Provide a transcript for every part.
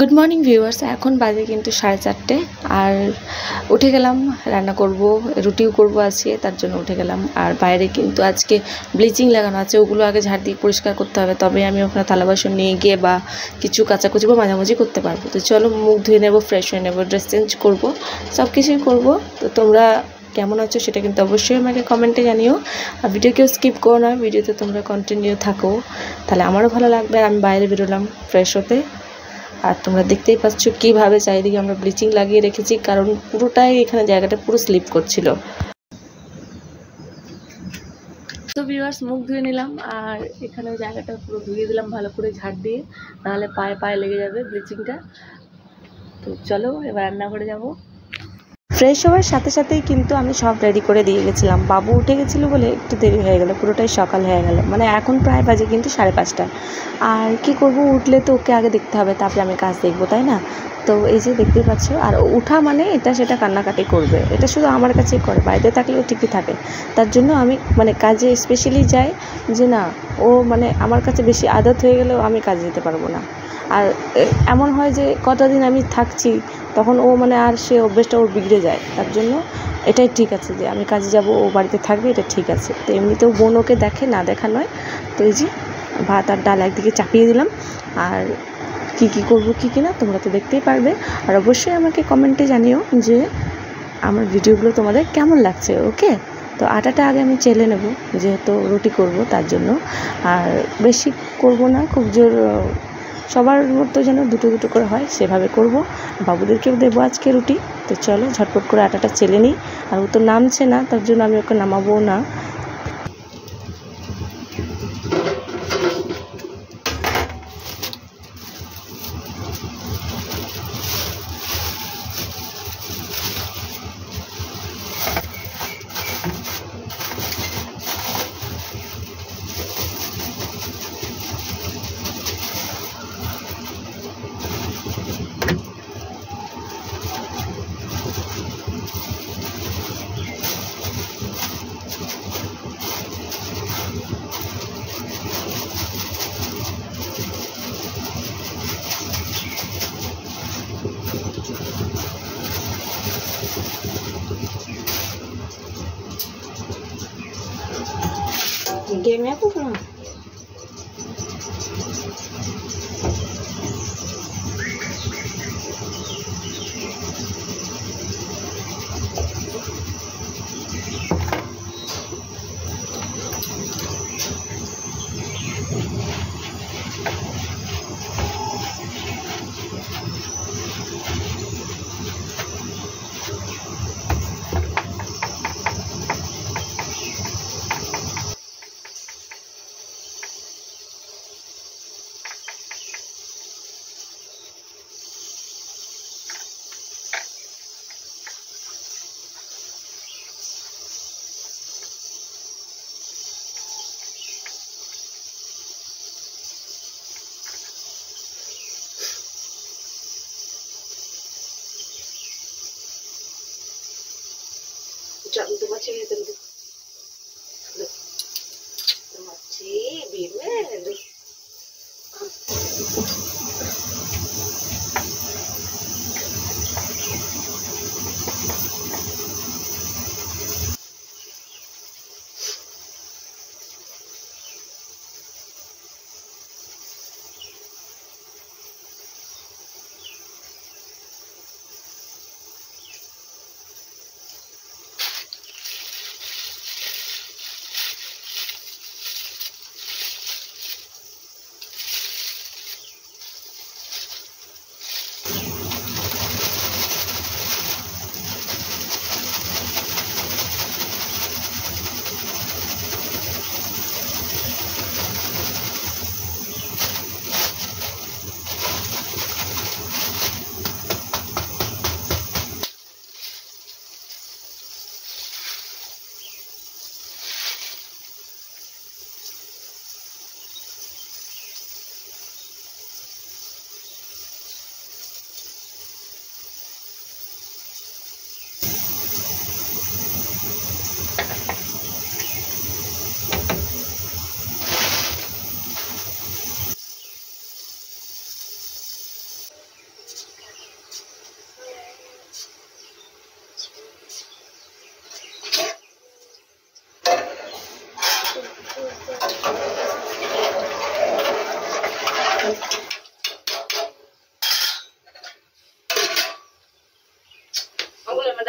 Good morning viewers, এখন বাজে কিন্তু 4:30 আর উঠে গেলাম। রান্না করব, রুটিও করব আজকে, তার জন্য উঠে গেলাম। আর বাইরে কিন্তু আজকে ব্লিচিং লাগানো আছে, ওগুলো আগে ঝাড় দিয়ে পরিষ্কার করতে হবে, তবে আমি ওখানে থালা বাসন নিয়ে গিয়ে বা কিছু কাচাকুচি বা মাঝামাঝি করতে পারবো। তো চলো মুখ ধুয়ে নেবো, ফ্রেশ হয়ে নেবো, ড্রেস চেঞ্জ করবো, সব কিছুই করবো। তো তোমরা কেমন আছো সেটা কিন্তু অবশ্যই আমাকে কমেন্টে জানিও। আর ভিডিও কেউ স্কিপ করো না, ভিডিওতে তোমরা কন্টিনিউ থাকো, তাহলে আমারও ভালো লাগবে। আর আমি বাইরে বেরোলাম ফ্রেশ হতে। আর তোমরা দেখতেই পাচ্ছ কীভাবে চারিদিকে আমরা ব্লিচিং লাগিয়ে রেখেছি, কারণ পুরোটাই এখানে জায়গাটা পুরো স্লিপ করছিল। তো ভিউয়ার্স, মুখ ধুয়ে নিলাম আর এখানে জায়গাটা পুরো ধুয়ে দিলাম ভালো করে ঝাড় দিয়ে, নাহলে পায়ে পায়ে লেগে যাবে ব্লিচিংটা। তো চলো এবার রান্নাঘরে যাবো। ফ্রেশ হওয়ার সাথে সাথেই কিন্তু আমি সব রেডি করে দিয়ে গেছিলাম। বাবু উঠে গেছিলো বলে একটু দেরি হয়ে গেল, পুরোটাই সকাল হয়ে গেল। মানে এখন প্রায় বাজে কিন্তু 5:30। আর কি করব, উঠলে তো ওকে আগে দেখতে হবে, তারপরে আমি কাজ দেখবো, তাই না? তো এই যে দেখতেই পাচ্ছ, আর উঠা মানে এটা সেটা কান্নাকাটি করবে, এটা শুধু আমার কাছেই করে, বাড়িতে থাকলেও ঠিকই থাকে। তার জন্য আমি মানে কাজে স্পেশালি যাই যে না, ও মানে আমার কাছে বেশি আদত হয়ে গেলেও আমি কাজে যেতে পারবো না। আর এমন হয় যে কটা দিন আমি থাকছি, তখন ও মানে আর সে অভ্যেসটা ওর বিগড়ে যায়। তার জন্য এটাই ঠিক আছে যে আমি কাজে যাব, ও বাড়িতে থাকবে, এটা ঠিক আছে। তো এমনিতেও বোন ওকে দেখে, না দেখা নয়। তো এই যে ভাত আর ডাল একদিকে চাপিয়ে দিলাম। আর কী করবো কী না তোমরা তো দেখতেই পারবে। আর অবশ্যই আমাকে কমেন্টে জানিও যে আমার ভিডিওগুলো তোমাদের কেমন লাগছে। ওকে, তো আটাটা আগে আমি চেলে নেব, যেহেতু রুটি করব তার জন্য। আর বেশি করব না, খুব জোর সবার মতো যেন দুটো দুটো করে হয় সেভাবে করব। বাবুদেরকেও দেবো আজকে রুটি। তো চলো ঝটপট করে আটাটা চেলে নিই। আর ও তো নামছে না, তার জন্য আমি ওকে নামাবো না। Game apa pun? Cak untuk macam ni tentu. Macam bimen.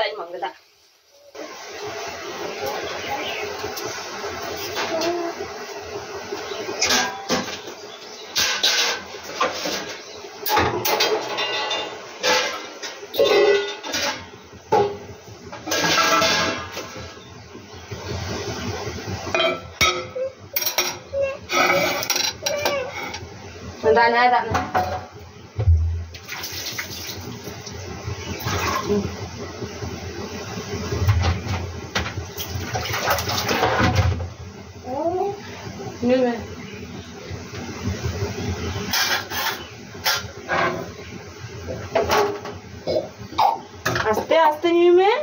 दाई मांगे दा दाना है दाना मिल में आस्ते आस्ते मिल में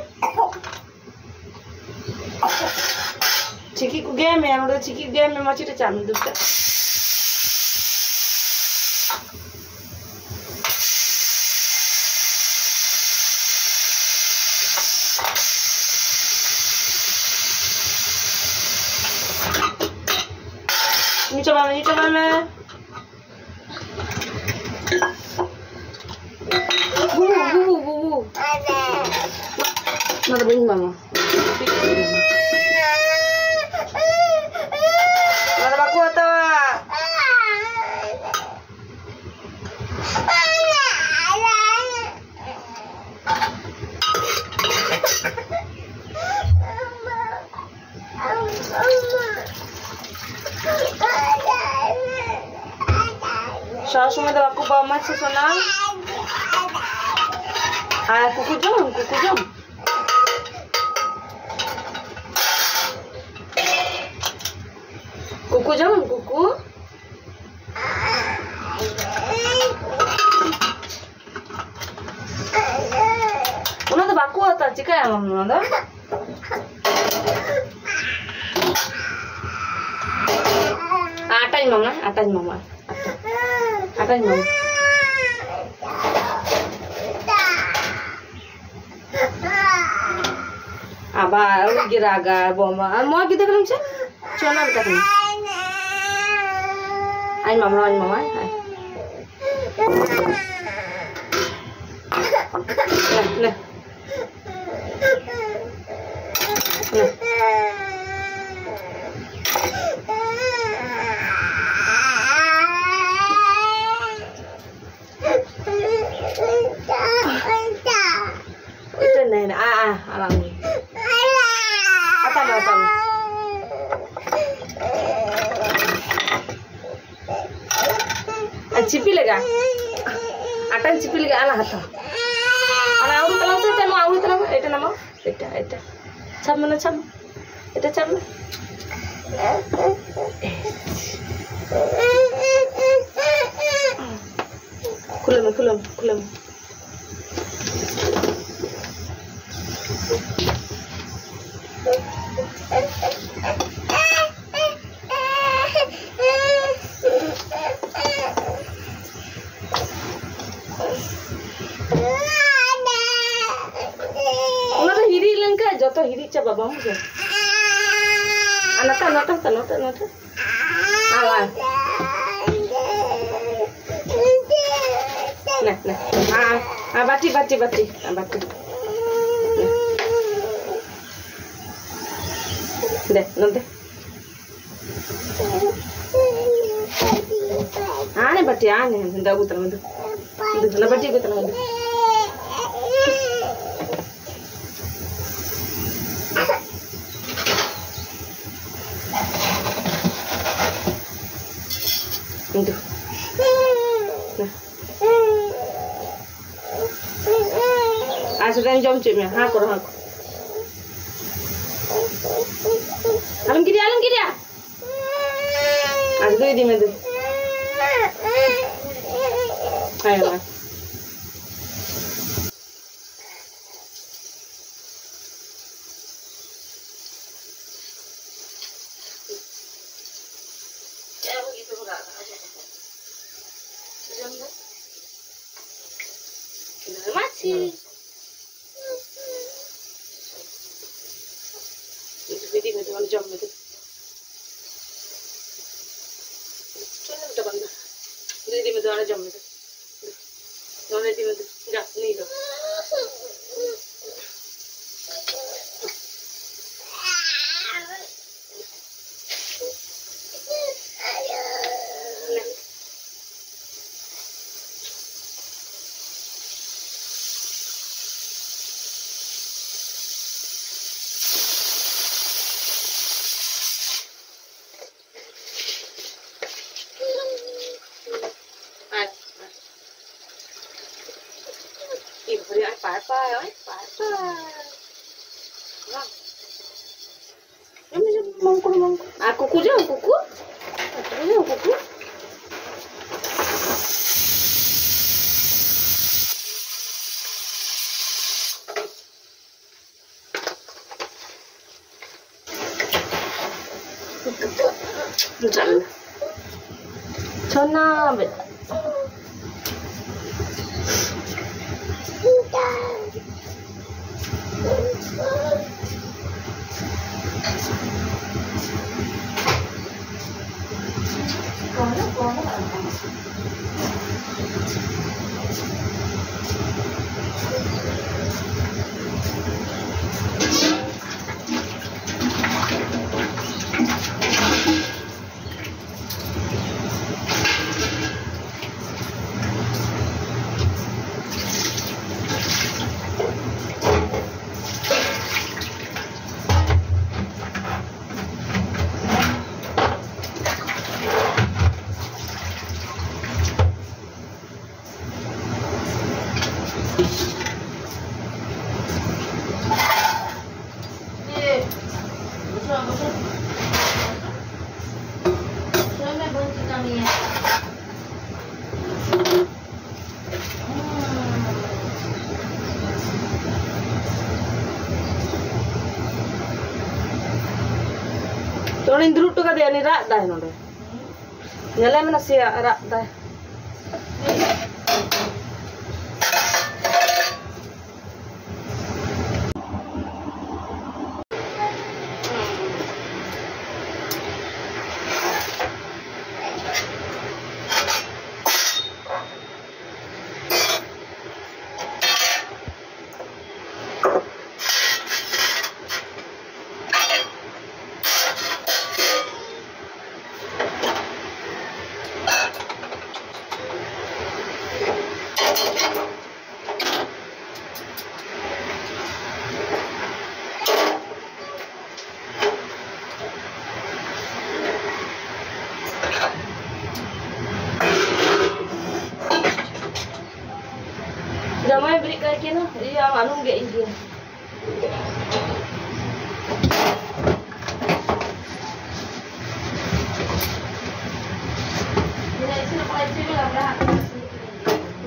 चिकी को गेम है हमारे चिकी गेम में मची तो चालू दूसरा नीचे में bu nada bem mama nada baku atau Salah semua dah aku bawa macam sana. Kuku jom. Kuku jom, kuku. Una tu baku atau cika yang mana dah? Atas mama. Atas mama. Aba, giraga bomba. Mau kita kalau macam, cuma kita kan. Ay mama. Nah. Itu nih, alami. Atang. Cipi lega. Atang cipi lega ala hata. Ala auru talang sa temo auru talang. Eta nama. Eta. Cham. Eta cham. Kulam. Una hiri lengka joto hiri coba bang je. Anata. Awan. Nah. Bati. Deh, nanti. Ane bati, hendak aku terang tu. Nak bati aku terang tu. Itu. Nah. Sudah jom cemnya, aku. Alam kiri. Aduh di mana tu? Ayo. Masih. Itu video itu mana jam itu? Cuma udah bangga. Video itu mana jam itu? Nona itu, enggak nih loh. Ibu ya pai, oi pai. Nah, ini mangkuk. Kuku je, kuku. Kuku. Jangan. Chona beta. Tolong dulu tuh kan dia ni rak dah nol. Nyala mana sih rak dah. Damai beri kaki na, iya anu gak ini.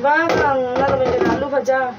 Bang, nggak menjadi alu baja.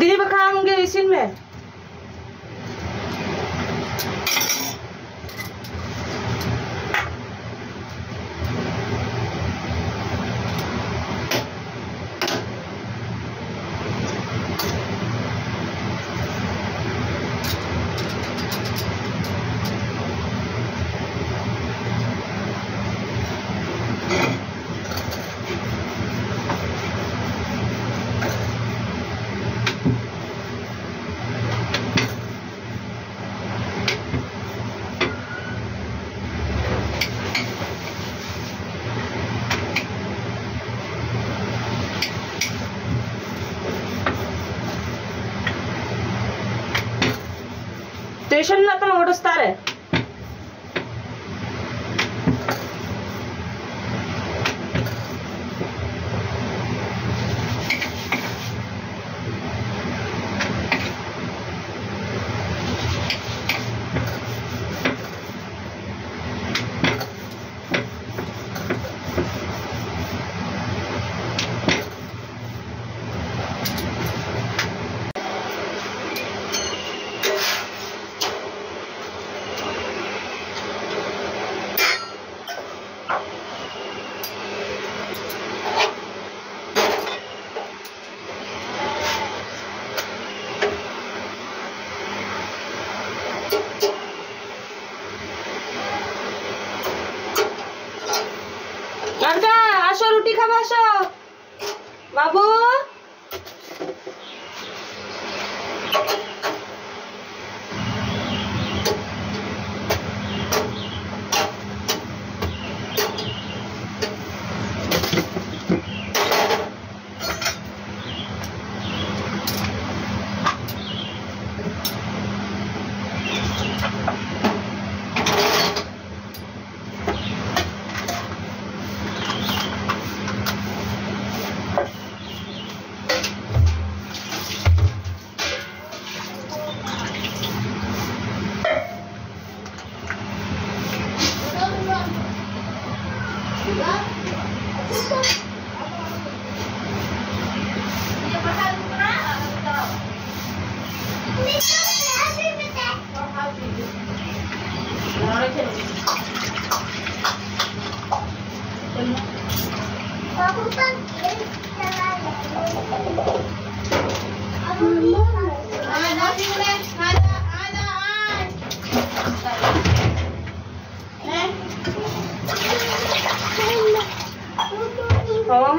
दीदी बखाऊंगे इसी में station లో అతను ఓడుస్తారే আসো রুটি খাবে, আসো বাবু।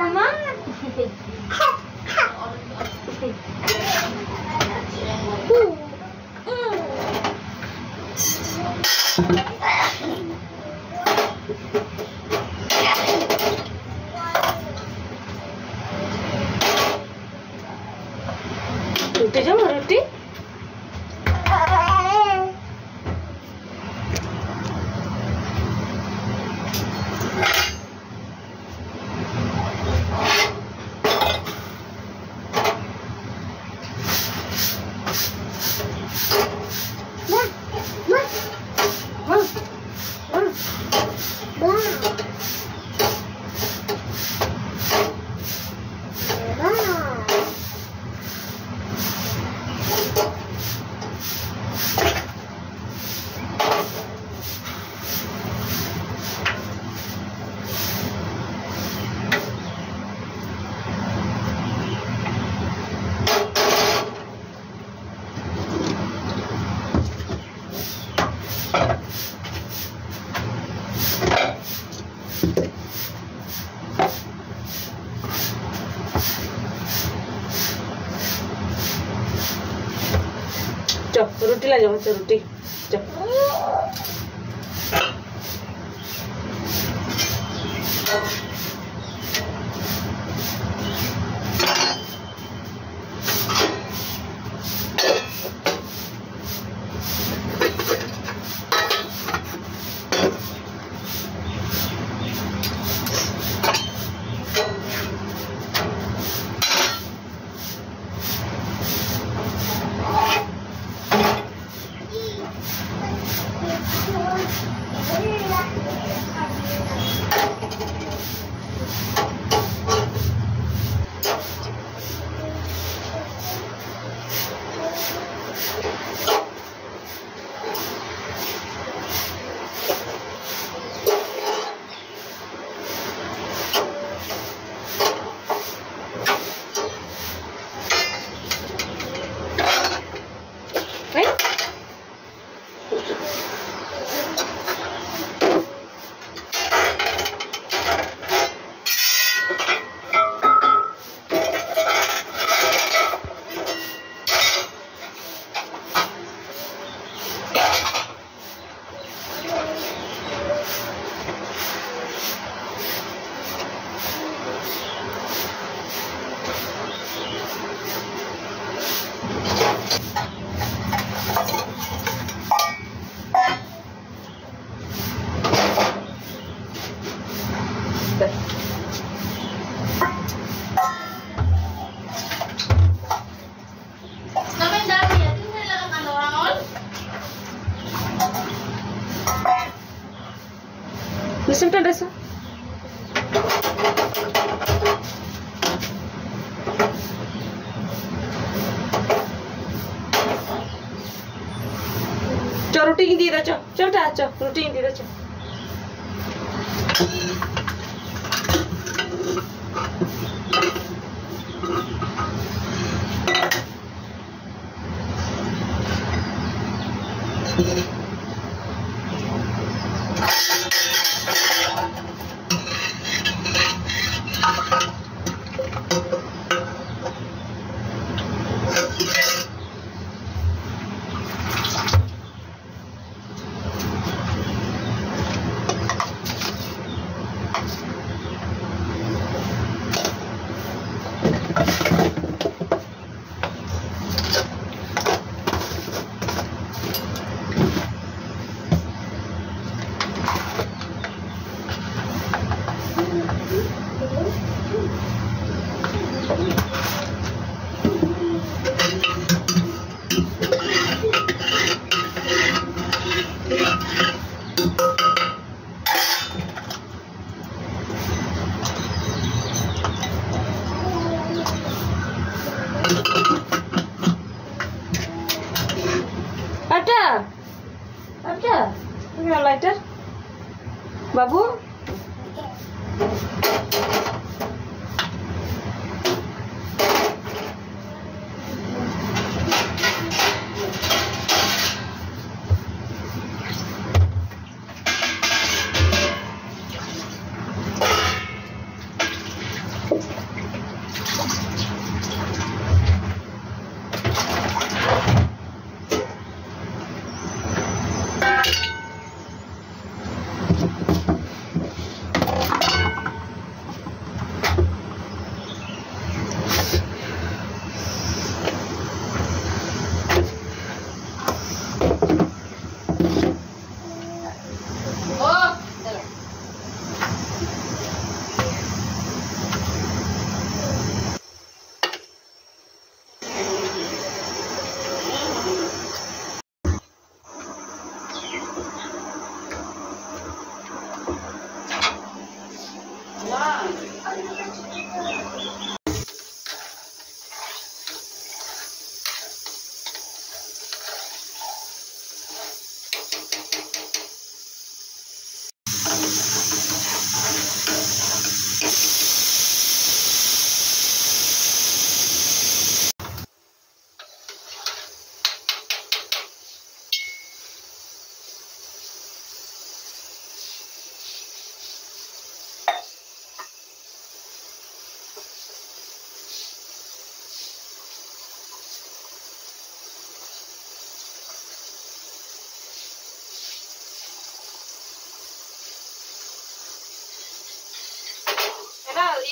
Mama. Roti jamu roti. रोटी ला जाओ, रोटी Listen to this. चल रोटी ही दे रहा, चल चल चल रोटी ही दे रहा, चल বাবু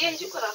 ये हिजू करा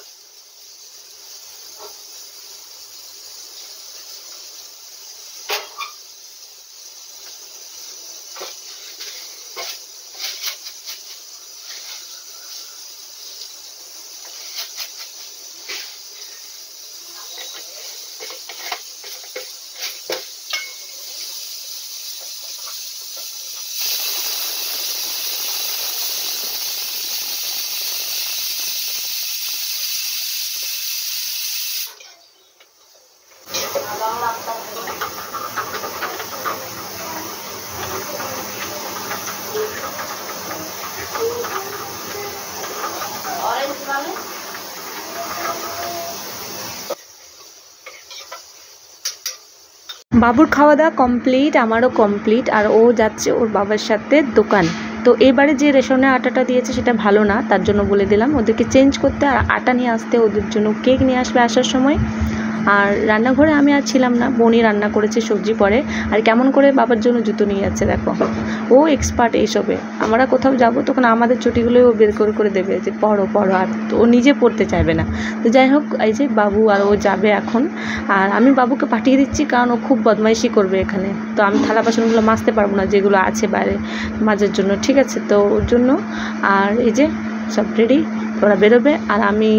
বাবুর খাওয়া দাওয়া কমপ্লিট, আমারও কমপ্লিট। আর ও যাচ্ছে ওর বাবার সাথে দোকান। তো এবারে যে রেশনের আটাটা দিয়েছে সেটা ভালো না, তার জন্য বলে দিলাম ওদেরকে চেঞ্জ করতে আর আটা নিয়ে আসতে। ওদের জন্য কেক নিয়ে আসবে আসার সময়। আর রান্নাঘরে আমি আর ছিলাম না, বোনই রান্না করেছে সবজি পরে। আর কেমন করে বাবার জন্য জুতো নিয়ে যাচ্ছে দেখো, ও এক্সপার্ট এইসবে। আমরা কোথাও যাবো তখন আমাদের চটিগুলোই ও বের করে করে দেবে যে পড়ো পড়ো, আর ও নিজে পড়তে চাইবে না। তো যাই হোক, এই যে বাবু আর ও যাবে এখন। আর আমি বাবুকে পাঠিয়ে দিচ্ছি কারণ ও খুব বদমাইশি করবে এখানে। তো আমি থালা বাসনগুলো মাজতে পারবো না যেগুলো আছে বাইরে মাজার জন্য, ঠিক আছে? তো ওর জন্য আর এই যে সব রেডি, ওরা বেরোবে। আর আমি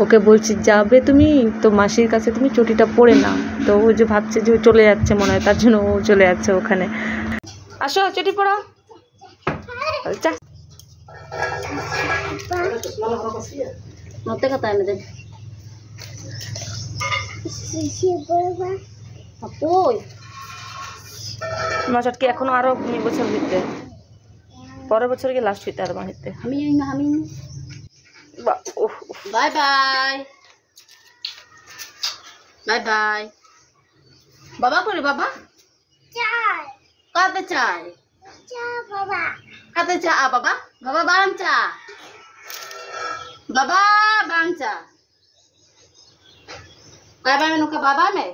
ওকে বলছি যাবে তুমি তো মাসির কাছে, তুমি চটিটা পরে নাও। তো ও যে ভাবছে যে ও চলে যাচ্ছে মনে হয়, তার জন্য ও চলে যাচ্ছে ওখানে। আসো চটি পরাও। মতে কথা এনে দেন মাছটকে এখনো আরো 2 বছর ভিতরে, পরের বছর গিয়ে লাস্ট হইতে আর বাড়িতে। আমি বাই বাই বাই বাই। বাবা করে বাবা কাতে চাই বাবা, কাতে চা বাবা, বাবা বাঞ্চা, বাবা বাঞ্চা। बाय बाय मेनू का बाय बाय में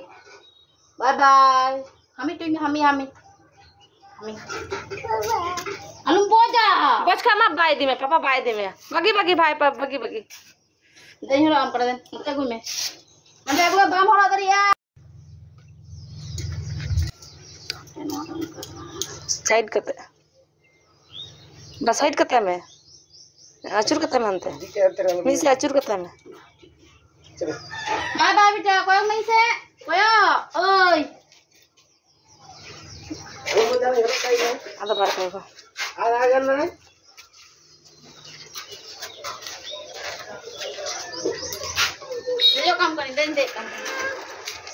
बाय बाय। हमी तुम हमी हमी हमी अलू बोजा बच का मा बाय दी में पापा बाय दे में बगी बगी भाई पापा बगी बगी दे ही राम कर दे मत घूमे मैं देखो बाम होड़ा करिया साइड करते बस साइड करते में अचूर करते में अंते मी से अचूर करते में बाय बाय बेटा कोई नहीं से कोई ओए ada बार को आ गया ना ये काम करें देन दे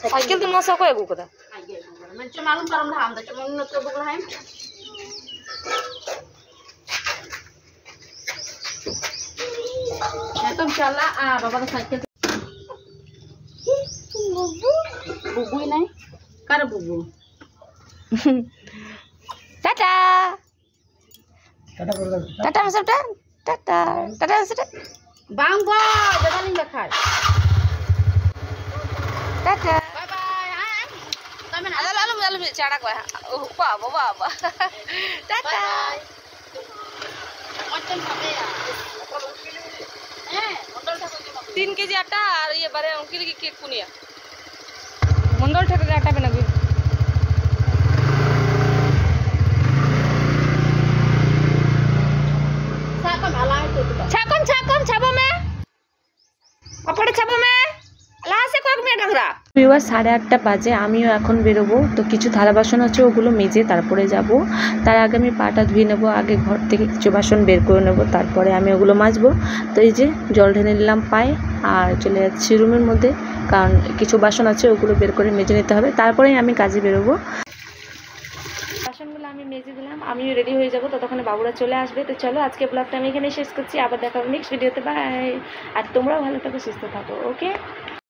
साइकिल तो मौसा को एगो कदा मैं जो मालूम करम हम तो मन तो बुगला है तुम चला बाबा का साइकिल बुबू नहीं कर बुबू টাটা টাটা সবটা টাটা টাটা সবটা बांगो जगह नहीं रखा है টাটা बाय बाय हां तमें আলো আলো আলো চাড়া কয় ও বাবা বাবা টাটা मटन खाते यार 3 কেজি আটা আর ये बारे अंकिल की केक कुनिया मंडल ठाकुर आटा बनाबी साका भाला है तो ছাকন ছাবো মে অপরে ছাবো মে লাসে কয়েক মিনিট আমরা ভিউয়ার 8:30টা বাজে আমিও এখন বেরোবো তো কিছু থালা বাসন আছে ওগুলো মেজে তারপরে যাব তার আগে আমি পাটা ধুয়ে নেব আগে ঘর থেকে কিছু বাসন বের করে নেব তারপরে আমি ওগুলো মাজবো তো এই যে জল ঢেলে নিলাম পায়ে আর চলে যাচ্ছি রুমের মধ্যে কারণ কিছু বাসন আছে ওগুলো বের করে মেজে নিতে হবে তারপরেই আমি কাজে বেরোবো বাসনগুলো আমি মেজে দিলাম আমিও রেডি হয়ে যাব ততক্ষণে বাবুরা চলে আসবে তো চলো আজকে ব্লগটা আমি এখানে শেষ করছি আবার দেখা হবে নেক্সট ভিডিওতে বাই আর তোমরাও ভালো থাকো সুস্থ থাকো ওকে